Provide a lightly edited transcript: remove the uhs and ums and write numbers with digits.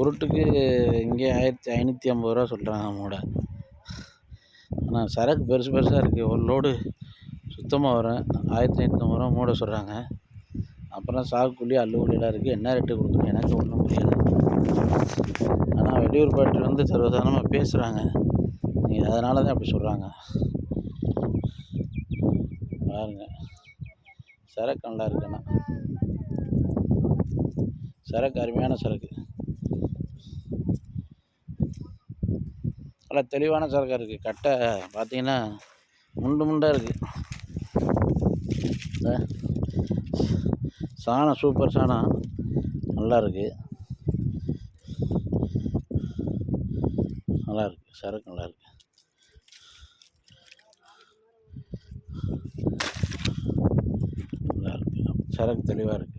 உருட்டுக்கு இங்கே 1550 சொல்கிறாங்க மூடை. ஆனால் சரக்கு பெருசு பெருசாக இருக்குது. ஒரு லோடு சுத்தமாக வரும் 1550 மூடை சொல்கிறாங்க. அப்புறம் சாக்குக்கூலி அள்ளுக்கூலியெல்லாம் இருக்குது. என்ன ரேட்டு கொடுக்குறது எனக்கு ஒன்றும் புரியலை. ஆனால் வெளியூர் பாட்டி வந்து சர்வசாதாரணமாக பேசுகிறாங்க. நீங்கள் அதனால தான் அப்படி சொல்கிறாங்க. பாருங்கள், சரக்கு நல்லா இருக்குண்ணா, சரக்கு அருமையான சரக்கு, நல்லா தெளிவான சரக்காக இருக்குது. கட்டை பார்த்தீங்கன்னா முண்டாக இருக்குது. சாணம் சூப்பர் சாணம், நல்லா இருக்குது, நல்லா இருக்குது, சரக்கு நல்லா இருக்குது, நல்லா இருக்குது, சரக்கு தெளிவாக இருக்குது.